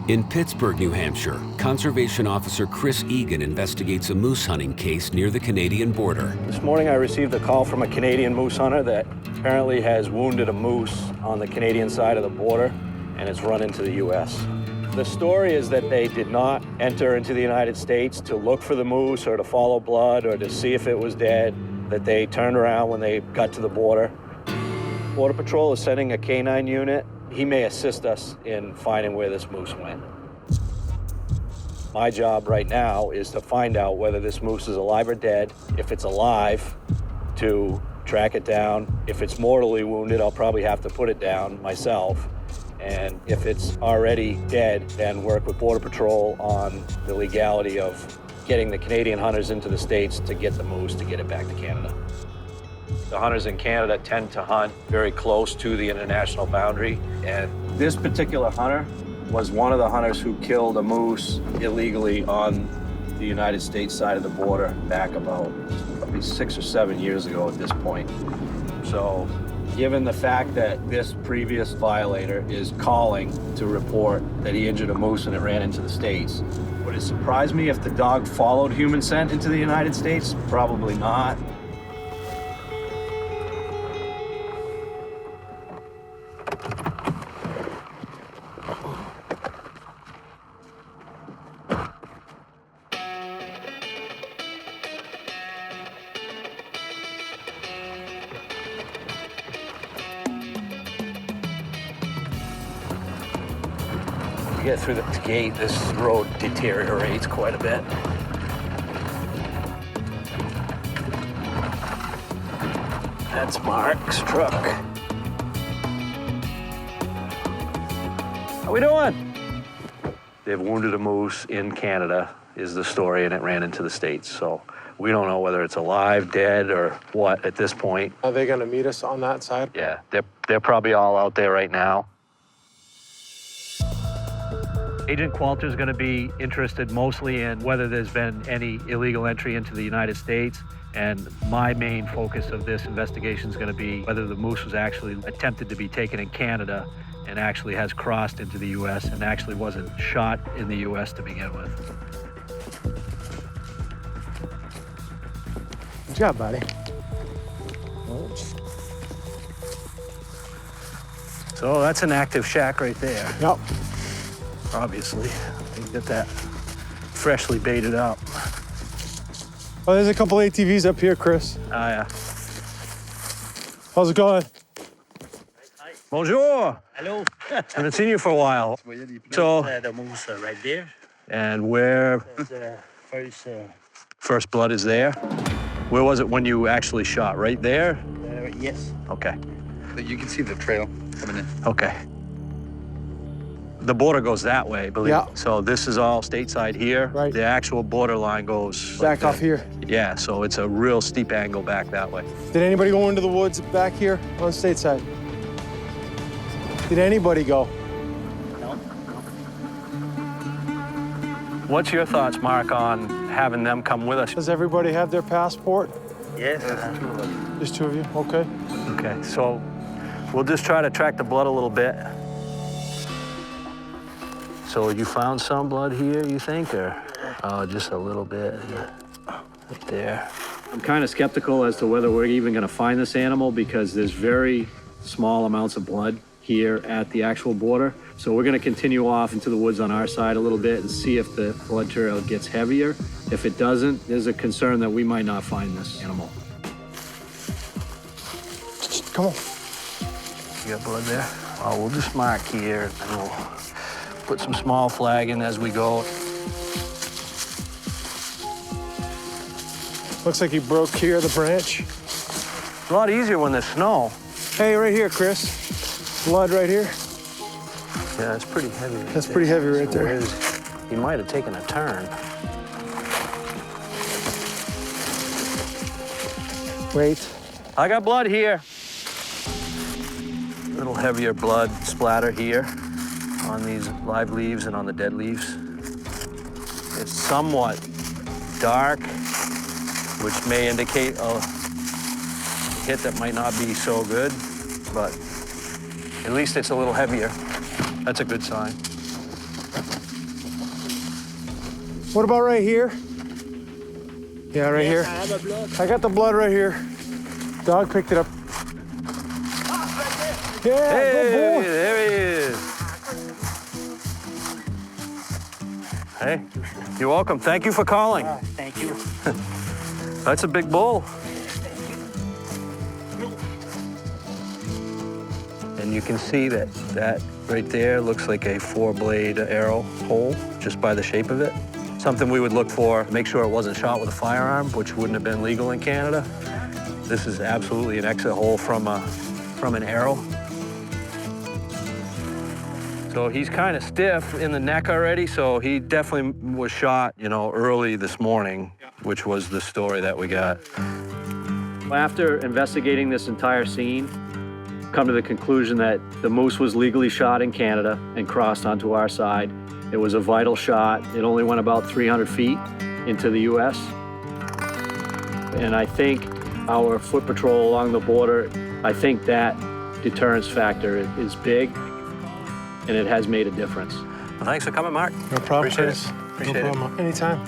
In Pittsburgh, New Hampshire, Conservation Officer Chris Egan investigates a moose hunting case near the Canadian border. This morning I received a call from a Canadian moose hunter that apparently has wounded a moose on the Canadian side of the border and it's run into the U.S. The story is that they did not enter into the United States to look for the moose or to follow blood or to see if it was dead, that they turned around when they got to the border. Border Patrol is sending a canine unit. He may assist us in finding where this moose went. My job right now is to find out whether this moose is alive or dead. If it's alive, to track it down. If it's mortally wounded, I'll probably have to put it down myself. And if it's already dead, then work with Border Patrol on the legality of getting the Canadian hunters into the States to get the moose, to get it back to Canada. The hunters in Canada tend to hunt very close to the international boundary, and this particular hunter was one of the hunters who killed a moose illegally on the United States side of the border back about probably 6 or 7 years ago at this point. So, given the fact that this previous violator is calling to report that he injured a moose and it ran into the States, would it surprise me if the dog followed human scent into the United States? Probably not. Get through the gate, this road deteriorates quite a bit. That's Mark's truck. How we doing? They've wounded a moose in Canada, is the story, and it ran into the States. So we don't know whether it's alive, dead, or what at this point. Are they gonna meet us on that side? Yeah, they're probably all out there right now. Agent Qualter is going to be interested mostly in whether there's been any illegal entry into the United States. And my main focus of this investigation is going to be whether the moose was actually attempted to be taken in Canada and actually has crossed into the U.S. and actually wasn't shot in the U.S. to begin with. Good job, buddy. So that's an active shack right there. Yep. Obviously, you get that freshly baited up. Oh, there's a couple ATVs up here, Chris. Ah, yeah. How's it going? Bonjour. Hello. Haven't seen you for a while. So, The moose right there. and where First, first blood is there? Where was it when you actually shot? Right there? yes. Okay. You can see the trail coming in. Okay. The border goes that way, I believe. Yeah. So this is all stateside here. Right. The actual border line goes Back like off here. Yeah, so it's a real steep angle back that way. Did anybody go into the woods back here on stateside? Did anybody go? No. What's your thoughts, Mark, on having them come with us? Does everybody have their passport? Yes. Just two of you? Okay. Okay, so we'll just try to track the blood a little bit. So you found some blood here, you think, or just a little bit right there? I'm kind of skeptical as to whether we're even going to find this animal because there's very small amounts of blood here at the actual border. So we're going to continue off into the woods on our side a little bit and see if the blood trail gets heavier. If it doesn't, there's a concern that we might not find this animal. Come on. You got blood there? Oh, we'll just mark here and we'll put some small flag in as we go. Looks like he broke here, the branch. It's a lot easier when there's snow. Hey, right here, Chris. Blood right here. Yeah, it's pretty heavy. Right That's there. pretty heavy right So there. He might have taken a turn. Wait. I got blood here. A little heavier blood splatter here on these live leaves and on the dead leaves. It's somewhat dark, which may indicate a hit that might not be so good, but at least it's a little heavier. That's a good sign. What about right here? Yeah, right here. I have a blood. I got the blood right here. Dog picked it up. Yeah, Hey, good boy. there he is. Hey, you're welcome. Thank you for calling. Thank you. That's a big bull. And you can see that right there looks like a 4-blade arrow hole just by the shape of it. Something we would look for, make sure it wasn't shot with a firearm, which wouldn't have been legal in Canada. This is absolutely an exit hole from an arrow. So he's kind of stiff in the neck already, so he definitely was shot, you know, early this morning, which was the story that we got. After investigating this entire scene, come to the conclusion that the moose was legally shot in Canada and crossed onto our side. It was a vital shot. It only went about 300 feet into the U.S. And I think our foot patrol along the border, I think that deterrence factor is big, and it has made a difference. Well, thanks for coming, Mark. No problem, Appreciate it. Chris. Appreciate no it. problem. Anytime.